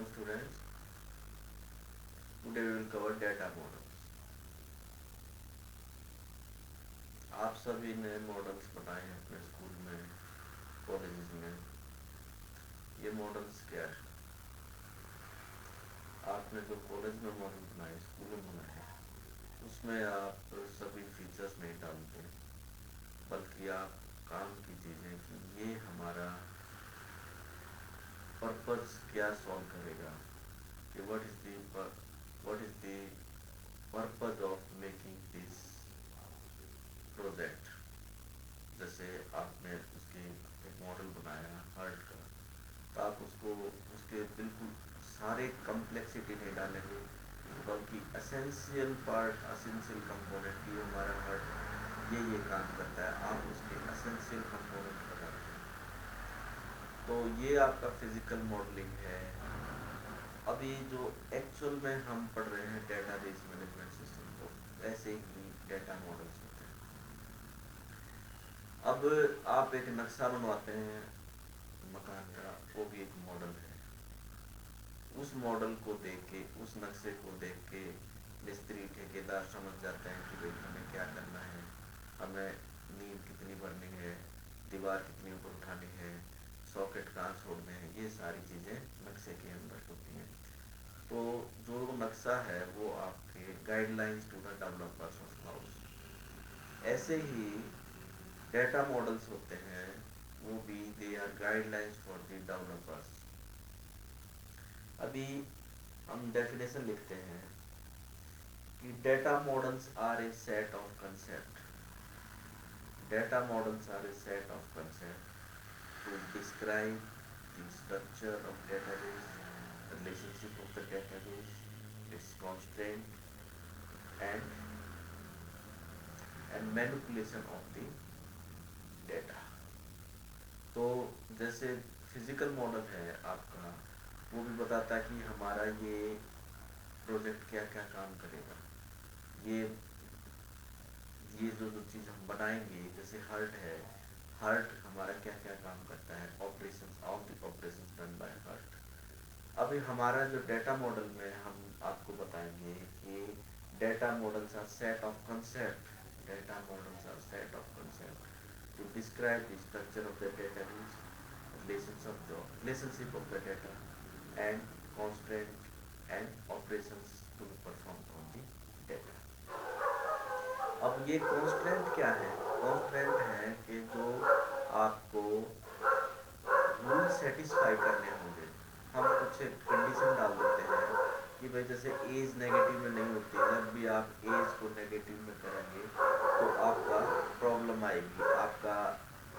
Welcome students. Today we will cover data models. आप सभी ने मॉडल्स बनाए हैं अपने स्कूल में, कॉलेजेस में। ये मॉडल्स क्या है? आपने जो कॉलेज में मॉडल बनाए, स्कूल में बनाए, उसमें आप सभी फीचर्स नहीं डालते, बल्कि आप काम की चीज़ें कि ये हमारा पर्पस क्या सॉल्व करेगा, कि what is the purpose of making this project. जैसे आपने उसकी एक मॉडल बनाया हार्ट का, तो आप उसको उसके बिल्कुल सारे कम्प्लेक्सिटी नहीं डालेंगे, बल्कि एसेंशियल पार्ट, एसेंशियल कंपोनेंट की हमारा हार्ट ये काम करता है, आप उसके एसेंशियल कंपोनेंट बनाते हैं। तो ये आपका फिजिकल मॉडलिंग है। अभी जो एक्चुअल में हम पढ़ रहे हैं डेटाबेस मैनेजमेंट सिस्टम, को ऐसे ही डेटा मॉडल्स होते हैं। अब आप एक नक्शा बनवाते हैं मकान का, वो भी एक मॉडल है। उस मॉडल को देख के, उस नक्शे को देख के मिस्त्री ठेकेदार समझ जाते हैं कि भाई हमें क्या करना है, हमें नींव कितनी भरनी है, दीवार कितनी ऊपर उठानी है, सॉकेट कहाँ छोड़ने हैं, ये सारी चीज़ें नक्शे के अंदर होती हैं। तो जो नक्शा है वो आपके guidelines to the developers of house. ऐसे ही डेटा मॉडल्स होते हैं, वो भी they are guidelines for the developers. अभी हम डेफिनेशन लिखते हैं कि data models are a set of concept. Data models are a set of concept to describe the structure of database, relationship of the database, its constraint and manipulation of the data। तो जैसे physical model है आपका, वो भी बताता है कि हमारा ये प्रोजेक्ट क्या क्या काम करेगा। ये जो चीज़ हम बनाएंगे, जैसे हार्ट है, हार्ट हमारा क्या क्या काम करता है, operations, all the operations done by heart. अभी हमारा जो डेटा मॉडल में हम आपको बताएंगे कि data models are set of concept. Data models are set of concept to describe the structure of the database, relationship of the data, and constraint and operations to be performed on the data। अब ये constraint क्या है? constraint है कि जो आपको rule satisfy करने होंगे। हम कुछ कंडीशन डाल देते हैं कि भाई जैसे एज नेगेटिव में नहीं होती, जब भी आप एज को नेगेटिव में करेंगे तो आपका प्रॉब्लम आएगी, आपका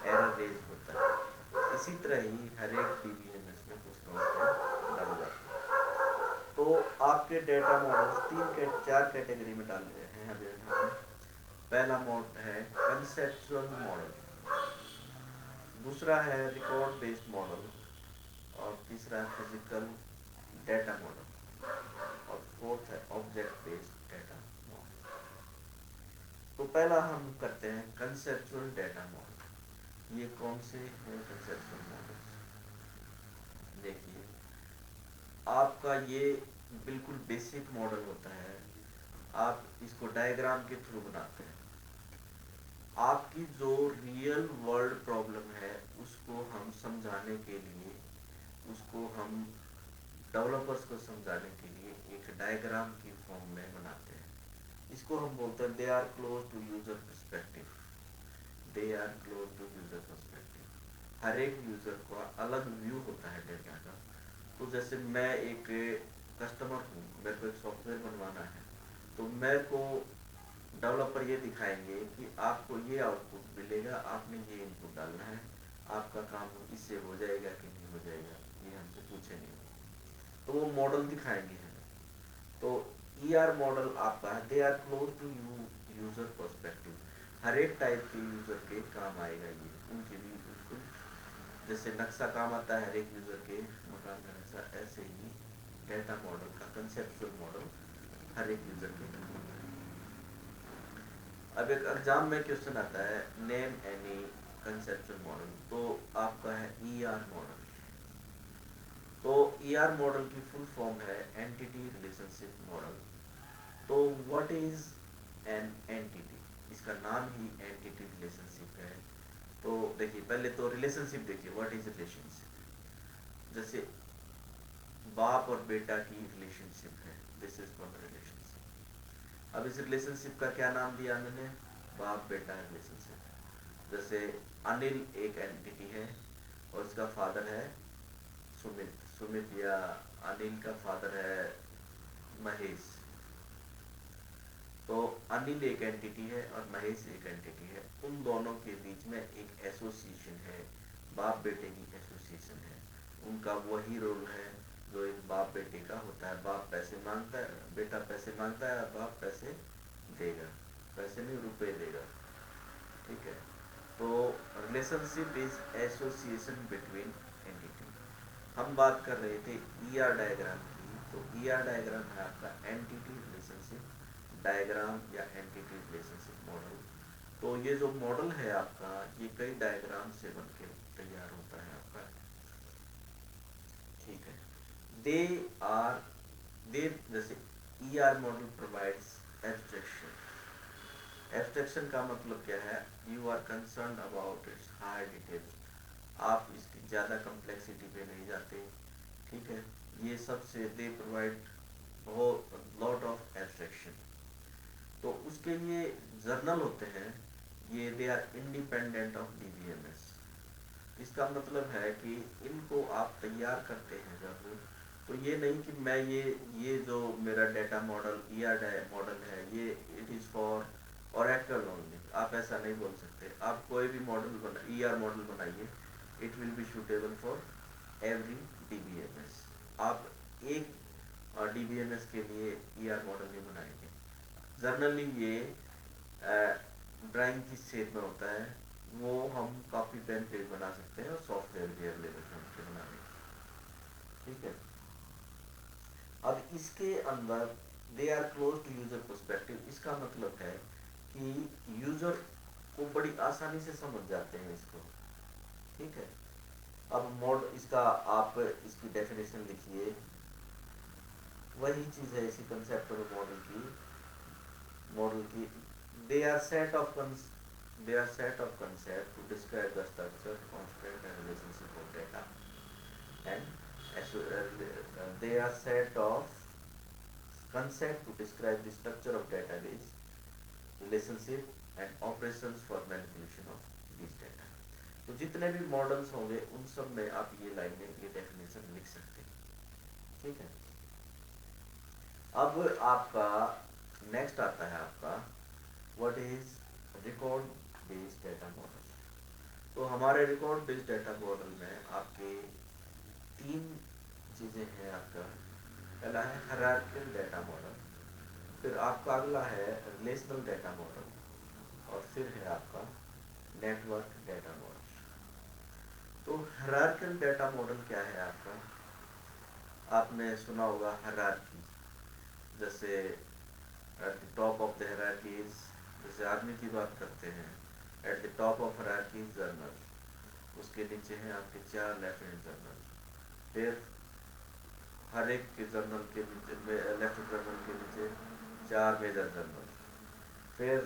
एरर रेज होता है। इसी तरह ही हर एक डीबीएमएस में कुछ कंस्ट्रेंट डाल जाते हैं। तो आपके डेटा मॉडल्स चार कैटेगरी में डाल रहे हैं अभी हम। पहला मॉडल है कंसेप्चुअल मॉडल, दूसरा है रिकॉर्ड बेस्ड मॉडल, और तीसरा है फिजिकल डेटा मॉडल, और फोर्थ है ऑब्जेक्ट बेस्ड डेटा मॉडल। तो पहला हम करते हैं कंसेप्चुअल डेटा मॉडल। ये कौन से हैं कंसेप्चुअल मॉडल्स? देखिए, आपका ये बिल्कुल बेसिक मॉडल होता है। आप इसको डायग्राम के थ्रू बनाते हैं। आपकी जो रियल वर्ल्ड प्रॉब्लम है उसको हम समझाने के लिए, उसको हम डेवलपर्स को समझाने के लिए एक डायग्राम की फॉर्म में बनाते हैं। इसको हम बोलते हैं they are close to user perspective. They are close to user perspective. हर एक यूजर का अलग व्यू होता है डेटा का। तो जैसे मैं एक कस्टमर हूँ, मेरे को एक सॉफ्टवेयर बनवाना है, तो मेरे को डेवलपर ये दिखाएंगे कि आपको ये आउटपुट मिलेगा, आपने ये इनपुट डालना है, आपका काम इससे हो जाएगा कि नहीं हो जाएगा, ये हमसे पूछेंगे। तो वो मॉडल दिखाएंगे हमें। तो ER मॉडल आपका है, they are close to user perspective. हर एक टाइप के यूजर के काम आएगा ये, उनके भी बिल्कुल जैसे नक्शा काम आता है हर एक यूजर के मकान का नक्शा, ऐसे ही डेटा मॉडल का कंसेप्चुअल मॉडल हर एक यूजर के काम आता है। अब एक एग्जाम में क्वेश्चन आता है नेम एनी कंसेप्चुअल मॉडल, तो आपका है ER मॉडल। तो ईआर मॉडल की फुल फॉर्म है एंटिटी रिलेशनशिप मॉडल। तो व्हाट इज एन एंटिटी, इसका नाम ही एंटिटी रिलेशनशिप है। तो देखिए पहले तो रिलेशनशिप देखिए, व्हाट इज रिलेशनशिप। जैसे बाप और बेटा की रिलेशनशिप है, दिस इज कॉल्ड रिलेशनशिप। अब इस रिलेशनशिप का क्या नाम दिया मैंने, बाप बेटा रिलेशनशिप। जैसे अनिल एक एंटिटी है और उसका फादर है सुमित, सुमित या अनिल का फादर है महेश। तो अनिल एक एंटिटी है और महेश एक एंटिटी है, उन दोनों के बीच में एक एसोसिएशन है, बाप बेटे की एसोसिएशन है। उनका वही रोल है जो एक बाप बेटे का होता है। बाप पैसे मांगता है, बेटा पैसे मांगता है, बाप पैसे देगा, पैसे नहीं रुपए देगा, ठीक है। तो relationship is association between entity. हम बात कर रहे थे ईआर डायग्राम की, तो ईआर डायग्राम है आपका एंटिटी रिलेशनशिप डायग्राम या एंटिटी रिलेशनशिप मॉडल। तो ये जो मॉडल है आपका, ये कई डायग्राम से बनके तैयार होता है आपका, ठीक है। दे आर दे जैसे ER model provides abstraction. Abstraction का मतलब क्या है, you are concern about its high details, आप इसकी ज़्यादा कम्प्लेक्सिटी पे नहीं जाते, ठीक है। ये सबसे दे प्रोवाइड बहुत लॉट ऑफ एब्स्ट्रैक्शन। तो उसके लिए जर्नल होते हैं, ये they are independent of DBMS. इसका मतलब है कि इनको आप तैयार करते हैं जब, तो ये नहीं कि मैं ये जो मेरा डेटा मॉडल ईआर मॉडल है ये it is for Oracle only, आप ऐसा नहीं बोल सकते। आप कोई भी मॉडल बना ईआर मॉडल बनाइए, it will be suitable for every DBMS. आप एक डीबीएमएस के लिए ईआर मॉडल नहीं बनाएंगे। जनरली ये ड्राइंग की शेप में होता है, वो हम कॉपी पेन पे बना सकते हैं और सॉफ्टवेयर भी अवेलेबल है उसके बनाने, ठीक है। अब इसके अंदर they are close to user perspective, इसका मतलब है कि यूजर को बड़ी आसानी से समझ जाते हैं इसको, ठीक है। अब मॉड इसका आप इसकी डेफिनेशन लिखिए, वही चीज है इसी कंसेप्ट और मॉडल की they are set of concept to describe the structure, constraint and relationship of data, and they are set of concept to describe the structure of database, relationship and operations for manipulation of these data। तो जितने भी models होंगे उन सब में आप ये लाइनें, ये डेफिनेशन लिख सकते हैं, ठीक है। अब आपका नेक्स्ट आता है आपका what is record based data model. तो हमारे रिकॉर्ड बेस्ड डेटा मॉडल में आपके तीन चीज़ें हैं आपका। पहला है हायरार्किकल डेटा मॉडल, फिर आपका अगला है रिलेशनल डेटा मॉडल, और फिर है आपका नेटवर्क डेटा मॉडल। तो हायरार्किकल डेटा मॉडल क्या है आपका, आपने सुना होगा हायरार्की, जैसे at the top of the hierarchy is, जैसे आर्मी की बात करते हैं, at the top of hierarchy is general, उसके नीचे हैं आपके 4 लेफ्टिनेंट जनरल, फिर हर एक के जनरल के नीचे लेफ्टिनेंट जनरल के नीचे 4 मेजर जनरल, फिर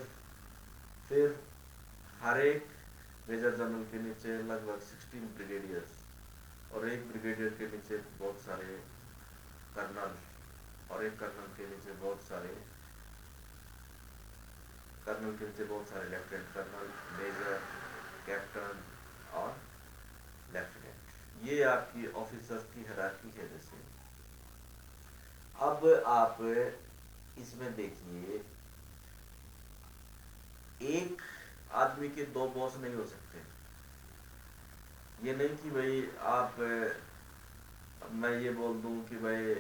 हर एक मेजर जनरल के नीचे लगभग 16 ब्रिगेडियर्स, और एक ब्रिगेडियर के नीचे बहुत सारे कर्नल, और एक कर्नल के नीचे बहुत सारे लेफ्टिनेंट कर्नल, मेजर, कैप्टन और लेफ्टिनेंट। ये आपकी ऑफिसर्स की हायरार्की है। जैसे अब आप इसमें देखिए, एक आदमी के 2 बॉस नहीं हो सकते। ये नहीं कि भाई आप मैं ये बोल दूं कि भाई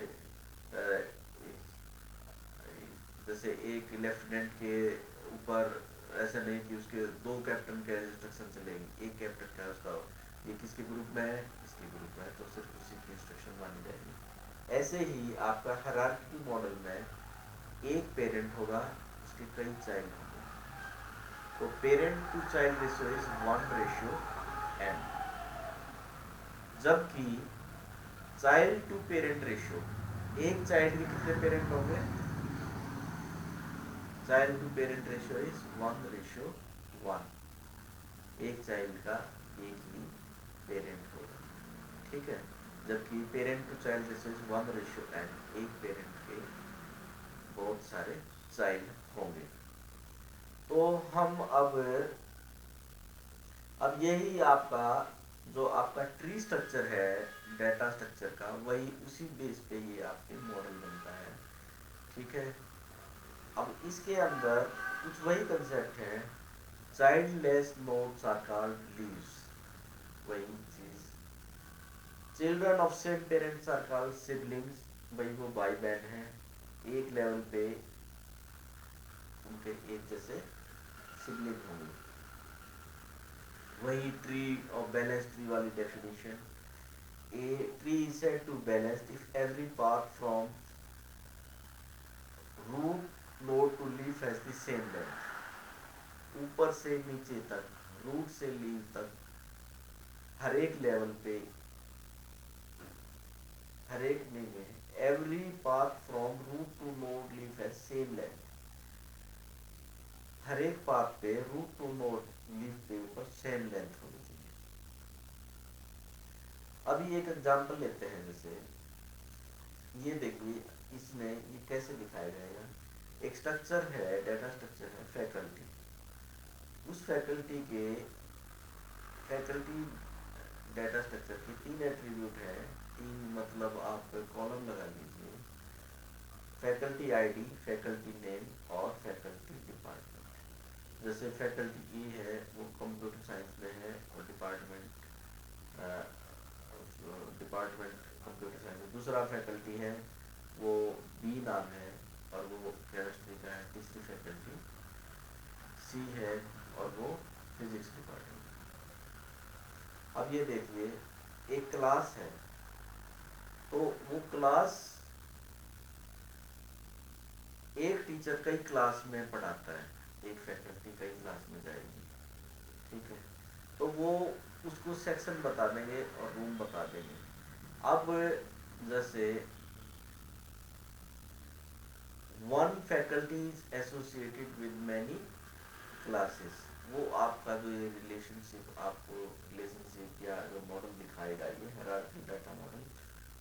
जैसे एक लेफ्टिनेंट के ऊपर ऐसा नहीं कि उसके 2 कैप्टन के इंस्ट्रक्शन चलेंगे, एक कैप्टन का उसका, ये किसके ग्रुप में है, इसके ग्रुप में है, तो सिर्फ उसी की इंस्ट्रक्शन मानी जाएगी। ऐसे ही आपका हायरार्की मॉडल में एक पेरेंट होगा, उसके कई चाइल्ड होंगे, तो parent to child ratio is 1:n। जबकि चाइल्ड टू पेरेंट रेशियो, एक चाइल्ड के कितने पेरेंट होंगे? Child to parent ratio is 1:1, एक चाइल्ड का एक ही पेरेंट होगा, ठीक है। जबकि parent to child ratio is 1:n, एक पेरेंट के बहुत सारे चाइल्ड होंगे। तो हम अब यही आपका जो आपका ट्री स्ट्रक्चर है डाटा स्ट्रक्चर का, वही उसी बेस पे ये आपके मॉडल बनता है, ठीक है। अब इसके अंदर कुछ वही कंसेप्ट है, childless nodes are called leaves, वही चीज। Children of same parents are called siblings, वही वो भाई बहन है, एक लेवल पे उनके एक जैसे सिबलिंग होंगे। वही ट्री और बैलेंस ट्री वाली definition, a tree is said to balance if every path from root node to leaf has the same length, ऊपर से नीचे तक, रूट से लीफ तक, हर एक लेवल पे, हर एक में every path from root to node leaf has same length, हर एक पाथ पे रूट टू नोड लीफ के ऊपर सेम लेंथ होनी चाहिए। अभी एक एग्जांपल लेते हैं, जैसे ये देखिए, इसमें ये कैसे दिखाया जाएगा। एक स्ट्रक्चर है, डाटा स्ट्रक्चर है फैकल्टी, उस फैकल्टी डाटा स्ट्रक्चर के 3 एट्रीब्यूट है, 3 मतलब आप कॉलम लगा लीजिए, फैकल्टी आईडी, फैकल्टी नेम और फैकल्टी डिपार्टमेंट। जैसे फैकल्टी ई है वो कंप्यूटर साइंस में है और डिपार्टमेंट कंप्यूटर साइंस। दूसरा फैकल्टी है वो बी नाम है और वो केमिस्ट्री का है। तीसरी फैकल्टी सी है और वो फिजिक्स डिपार्टमेंट। अब ये देखिए, एक क्लास है, तो वो क्लास एक टीचर कई क्लास में पढ़ाता है, एक फैकल्टी कई क्लास में जाएगी, ठीक है। तो वो उसको सेक्शन बता देंगे और रूम बता देंगे। अब जैसे one faculty is associated with many classes, वो आपका जो ये रिलेशनशिप आपको रिलेशनशिप या जो मॉडल दिखाएगा, ये हायरार्की डाटा मॉडल,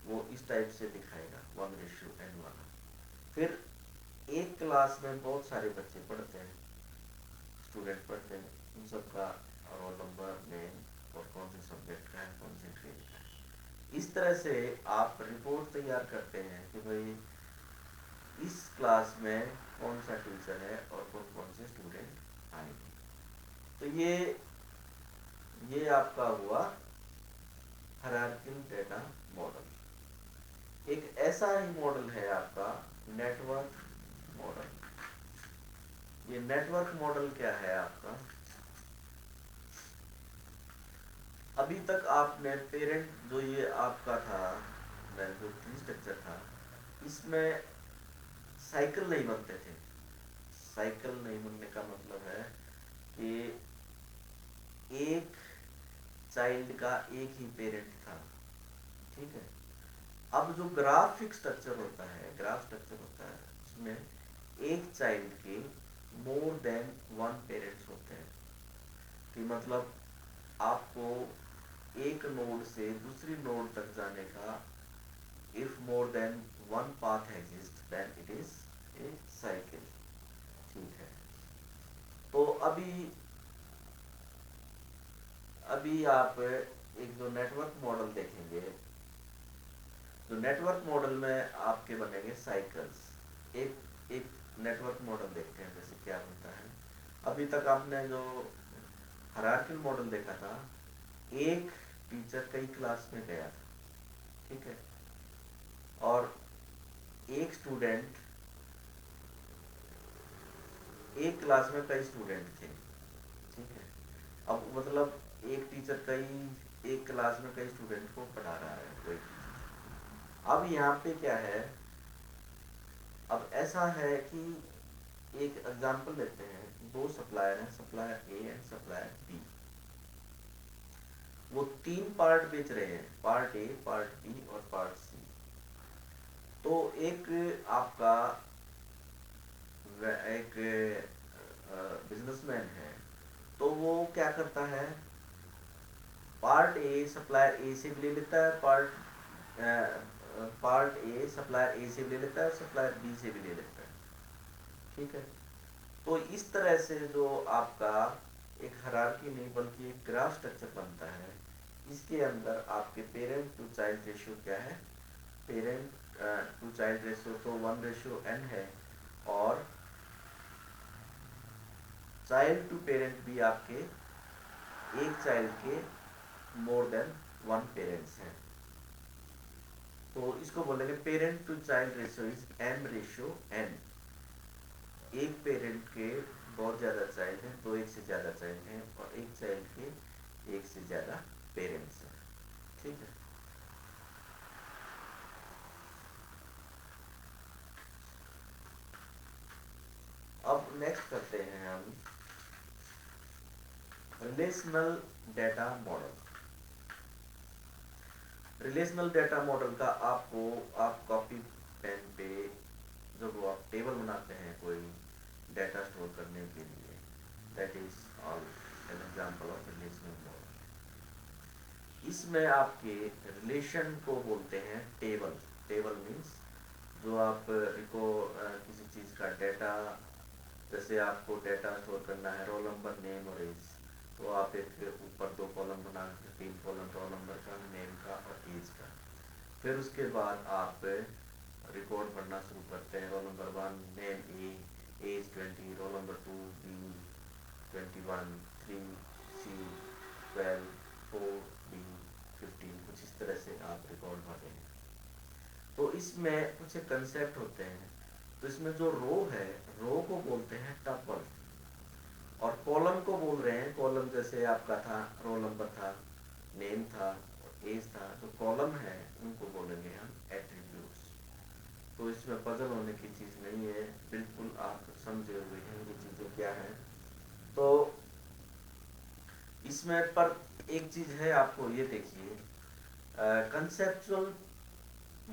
वो इस टाइप से दिखाएगा 1:n1। फिर एक क्लास में बहुत सारे बच्चे पढ़ते हैं, स्टूडेंट पढ़ते हैं, उन सबका रोल नंबर, नेम और कौन से सब्जेक्ट का है, कौन से ग्रेड का है। इस तरह से आप रिपोर्ट तैयार करते हैं कि भाई इस क्लास में कौन सा टीचर है और कौन कौन से स्टूडेंट आएंगे। तो ये आपका हुआ हायरार्किकल डाटा मॉडल। एक ऐसा ही मॉडल है आपका नेटवर्क मॉडल। ये नेटवर्क मॉडल क्या है आपका, अभी तक आपने पेरेंट जो ये आपका था, जो ट्री स्ट्रक्चर था, इसमें साइकिल नहीं बनते थे। साइकिल नहीं बनने का मतलब है कि एक चाइल्ड का एक ही पेरेंट था, ठीक है। अब जो ग्राफिक स्ट्रक्चर होता है, ग्राफ स्ट्रक्चर होता है, उसमें एक चाइल्ड के मोर देन वन पेरेंट्स होते हैं, कि मतलब आपको एक नोड से दूसरी नोड तक जाने का if more than one path exist then it is a cycle, ठीक है। तो अभी आप एक जो नेटवर्क मॉडल देखेंगे, जो नेटवर्क मॉडल में आपके बनेंगे साइकिल्स। एक नेटवर्क मॉडल देखते हैं जैसे क्या होता है। अभी तक आपने जो हायरार्किकल मॉडल देखा था, एक टीचर कई क्लास में गया था, ठीक है, और एक स्टूडेंट, एक क्लास में कई स्टूडेंट थे, ठीक है। अब मतलब एक टीचर एक क्लास में कई स्टूडेंट को पढ़ा रहा है कोई। अब यहाँ पे क्या है, अब ऐसा है कि एक एग्जांपल लेते हैं, दो सप्लायर हैं, supplier A and supplier B. वो 3 पार्ट बेच रहे हैं, पार्ट ए, पार्ट बी और पार्ट सी। तो एक आपका एक बिजनेसमैन है, तो वो क्या करता है, पार्ट ए सप्लायर ए से भी ले लेता है, पार्ट ए सप्लायर ए से भी ले लेता है, सप्लायर बी से भी ले लेता है। ठीक है, तो इस तरह से जो आपका एक हायरार्की नहीं बल्कि एक ग्राफ स्ट्रक्चर बनता है, इसके अंदर आपके पेरेंट टू चाइल्ड रेशियो क्या है, पेरेंट टू चाइल्ड रेशियो तो 1:n है, और चाइल्ड टू पेरेंट भी आपके एक चाइल्ड के मोर देन 1 पेरेंट्स हैं। तो इसको बोलेंगे parent to child ratio is m/n। एक पेरेंट के बहुत ज्यादा चाइल्ड हैं, तो एक से ज्यादा चाइल्ड हैं, और एक चाइल्ड के एक से ज्यादा पेरेंट्स हैं। ठीक है, अब नेक्स्ट करते हैं हम relational data model. Relational data model का आपको, आप कॉपी पेन पे जब वो आप टेबल बनाते हैं कोई डाटा स्टोर करने के लिए, that is all an example of relational model. इसमें आपके रिलेशन को बोलते हैं टेबल। टेबल मीन्स जो आप को किसी चीज़ का डाटा, जैसे आपको डाटा स्टोर करना है रोल नंबर, नेम और एज, तो आप एक ऊपर 2 कॉलम बना के 3 कॉलम रोल नंबर का, नेम का और एज का। फिर उसके बाद आप रिकॉर्ड पढ़ना शुरू करते हैं, रोल नंबर 1 नेम ए, एज 20, रोल नंबर 2 बी 21, 3 सी 12, 4 डी 15, कुछ इस तरह से आप रिकॉर्ड भरते हैं। तो इसमें कुछ कंसेप्ट होते हैं। तो इसमें जो रो है, रो को बोलते हैं टपल, और कॉलम को बोल रहे हैं, कॉलम जैसे आपका था रोल नंबर था, नेम था और एज था, जो कॉलम है उनको बोलेंगे हम एट्रीब्यूट्स। तो इसमें पजल होने की चीज़ नहीं है, बिल्कुल आप समझे हुए हैं ये चीज़ें क्या है। तो इसमें पर एक चीज़ है, आपको ये देखिए, conceptual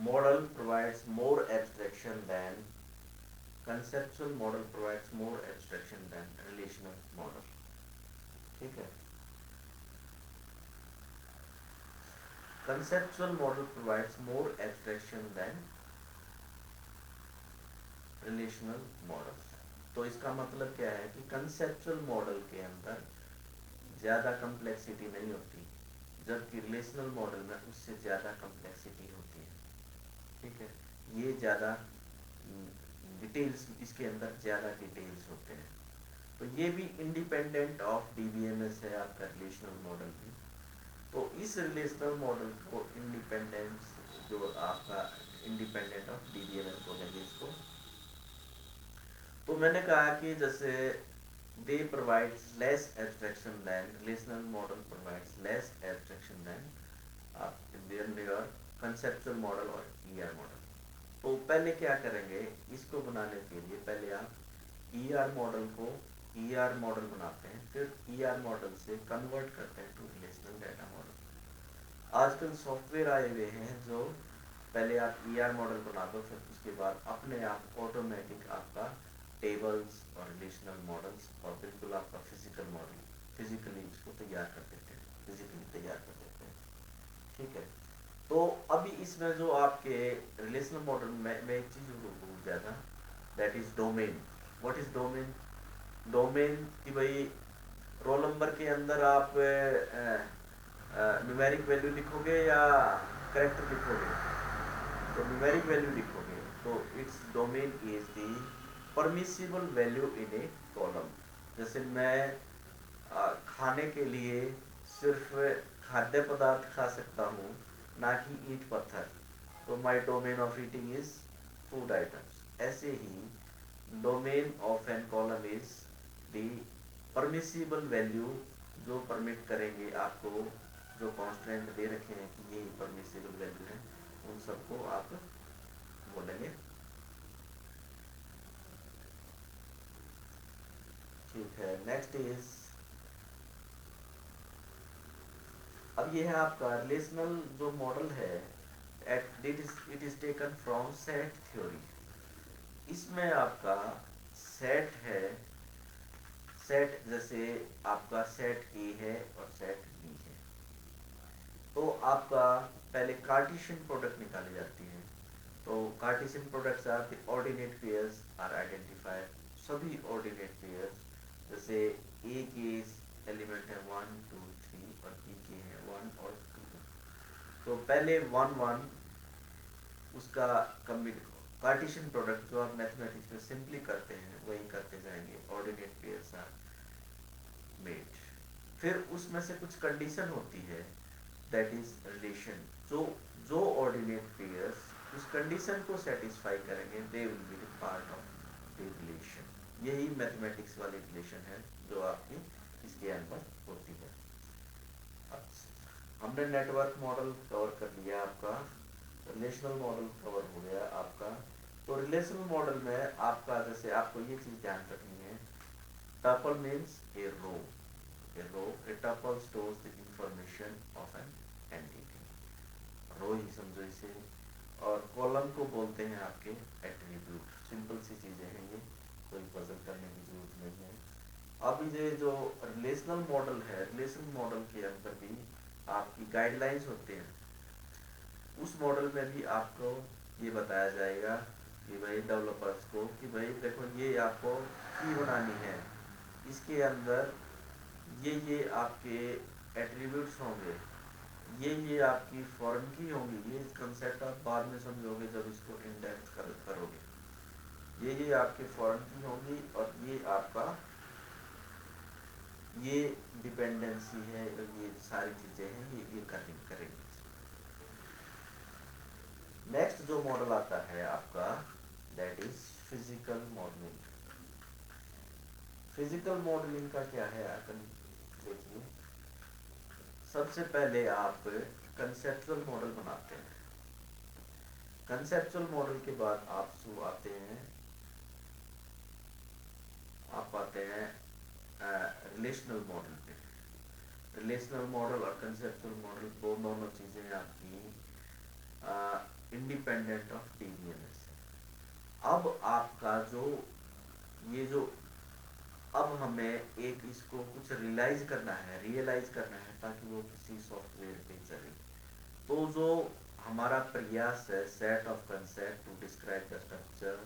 model provides more abstraction than conceptual model provides more abstraction than relational model। ठीक है, conceptual model provides more abstraction than relational model। तो इसका मतलब क्या है कि conceptual model के अंदर ज़्यादा complexity नहीं होती, जबकि relational model में उससे ज़्यादा complexity होती है। ठीक है, ये ज़्यादा डिटेल्स, इसके अंदर ज़्यादा डिटेल्स होते हैं। तो ये भी इंडिपेंडेंट ऑफ डीबीएमएस है आपका रिलेशनल मॉडल भी। तो इस रिलेशनल मॉडल को इंडिपेंडेंस, जो आपका इंडिपेंडेंट ऑफ डीबीएमएस बोलेंगे इसको। तो मैंने कहा कि जैसे they provides less abstraction than, relational model provides less abstraction than your conceptual model और ईआर मॉडल। तो पहले क्या करेंगे, इसको बनाने के लिए पहले आप ईआर मॉडल को ईआर मॉडल बनाते हैं, फिर ईआर मॉडल से कन्वर्ट करते हैं टू रिलेशनल डाटा मॉडल। आजकल सॉफ्टवेयर आए हुए हैं जो पहले आप ईआर मॉडल बना दो, फिर उसके बाद अपने आप ऑटोमेटिक आपका टेबल्स और रिलेशनल मॉडल्स और बिल्कुल आपका फिजिकल मॉडल फिजिकली उसको तैयार कर देते हैं, फिजिकली तैयार कर देते हैं। ठीक है, तो अभी इसमें जो आपके रिलेशनल मॉडल में मैं एक चीज़ को भूल गया था, that is domain. What is domain? Domain कि भाई रोल नंबर के अंदर आप न्यूमेरिक वैल्यू लिखोगे या करेक्टर लिखोगे? तो न्यूमेरिक वैल्यू लिखोगे, तो its domain is the permissible value in A column. जैसे मैं खाने के लिए सिर्फ खाद्य पदार्थ खा सकता हूँ, ना कि ईंट पत्थर, तो my domain of eating is food items. ऐसे ही domain of an column is the permissible value, जो परमिट करेंगे आपको, जो कॉन्स्टेंट दे रखे हैं कि ये परमिसिबल वैल्यू है, उन सबको आप बोलेंगे। ठीक है, नेक्स्ट इज अब ये है आपका रिलेशनल जो मॉडल है, it is taken from set theory. इसमें आपका सेट है, सेट जैसे आपका सेट ए है और सेट बी है, तो आपका पहले कार्टेशियन प्रोडक्ट निकाली जाती है। तो Cartesian products are the ordinate pairs are identified, सभी ऑर्डिनेट पेयर्स, जैसे ए के एलिमेंट है 1 2 3 और बी के है 1 और 2। तो पहले 1 1 उसका कार्टेशियन प्रोडक्ट जो आप मैथमेटिक्स में सिंपली करते हैं वही करते जाएंगे, ऑर्डिनेट पेयर्स आर मेड। फिर उसमें से कुछ कंडीशन होती है, दैट इज रिलेशन, जो जो ऑर्डिनेट पेयर्स उस कंडीशन को सेटिस्फाई करेंगे they will be the part of the relation. यही मैथमेटिक्स वाली रिलेशन है जो आपकी इसके अंदर होती है। हमने नेटवर्क मॉडल कवर कर लिया, आपका रिलेशनल मॉडल कवर हो गया आपका। तो रिलेशनल मॉडल में आपका जैसे आपको ये चीज ध्यान रखनी है, tuple means a row, a tuple stores the information of an entity, row ही समझो इसे। और कॉलम को बोलते हैं आपके एट्रीब्यूट। सिंपल सी चीजें हैं ये, कोई पजल करने की जरूरत नहीं है। अब ये जो रिलेशनल मॉडल है, रिलेशनल मॉडल के अंदर भी आपकी गाइडलाइंस होते हैं। उस मॉडल में भी आपको ये बताया जाएगा कि भाई डेवलपर्स को कि भाई देखो ये आपको की बनानी है, इसके अंदर ये आपके एट्रीब्यूट्स होंगे, ये आपकी फॉरेन की होंगी, ये कंसेप्ट आप बाद में समझोगे जब इसको इन डेप्थ करोगे। ये आपके फॉरेन की होंगी और ये आपका ये डिपेंडेंसी है, ये सारी चीजें हैं, ये करनी करेंगे। नेक्स्ट जो मॉडल आता है आपका that is physical modelling. Physical modelling का क्या है अपन देखिए, सबसे पहले आप कंसेप्चुअल मॉडल बनाते हैं। कंसेप्चुअल मॉडल के बाद आप आते हैं रिलेशनल मॉडल पे। रिलेशनल मॉडल और कंसेप्चुअल मॉडल दोनों चीजें आपकी इंडिपेंडेंट ऑफ डीबीएमएस है। अब आपका जो ये जो अब हमें एक इसको कुछ रियलाइज करना है ताकि वो किसी सॉफ्टवेयर पे चले। तो जो हमारा प्रयास है, set of concept to describe the structure,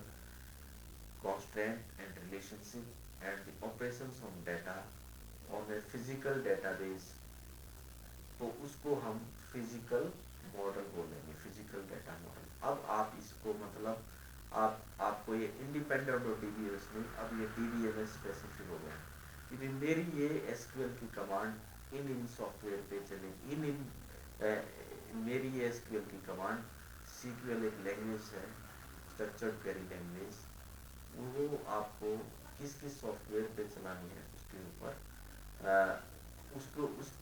constraint and relationship and the operations on data on a physical database, तो उसको हम फिजिकल मॉडल बोलेंगे, फिजिकल डेटा मॉडल। अब आप इसको मतलब आपको ये इंडिपेंडेंट और डीबीएमएस नहीं, अब ये डीबीएमएस स्पेसिफिक हो गया कि मेरी ये एसक्यूएल की कमांड इन सॉफ्टवेयर पे चलेगी, मेरी ये एसक्यूएल की कमांड, सीक्यूएल एक लैंग्वेज है, स्ट्रक्चर्ड क्वेरी लैंग्वेज, वो आपको किस किस सॉफ्टवेयर पे चलानी है उसके ऊपर उसको उस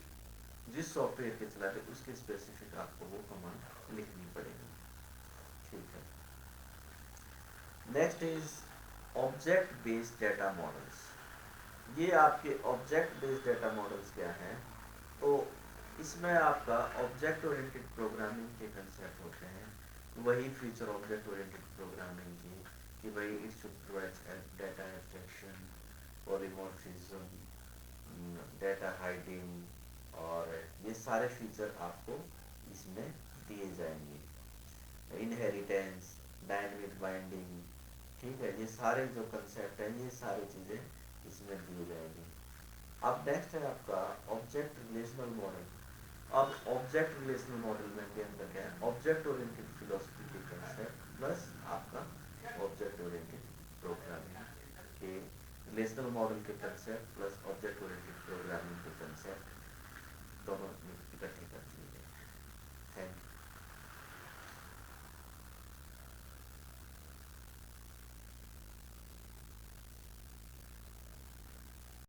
जिस सॉफ्टवेयर के चला रहे उसके स्पेसिफिक आपको वो कमांड लिखनी पड़ेगी। ठीक है। Next is object based data models. ये आपके ऑब्जेक्ट बेस्ड डेटा मॉडल्स क्या हैं, तो इसमें आपका ऑब्जेक्ट ओरिएंटेड प्रोग्रामिंग के कंसेप्ट होते हैं, वही फ्यूचर ऑब्जेक्ट ओरिएंटेड प्रोग्रामिंग की कि भाई it should provide data abstraction, polymorphism, data hiding, और ये सारे फीचर आपको इसमें दिए जाएंगे। इनहेरिटेंस, डायनेमिक बाइंडिंग, ठीक है, ये सारे जो कंसेप्ट हैं ये सारी चीज़ें इसमें दी जाएंगी। अब नेक्स्ट है आपका ऑब्जेक्ट रिलेशनल मॉडल। अब ऑब्जेक्ट रिलेशनल मॉडल में के अंदर क्या है, ऑब्जेक्ट ओरिएंटेड फिलोसफी के कंसेप्ट प्लस आपका ऑब्जेक्ट ओरिएंटेड प्रोग्रामिंग के रिलेशनल मॉडल के कंसेप्ट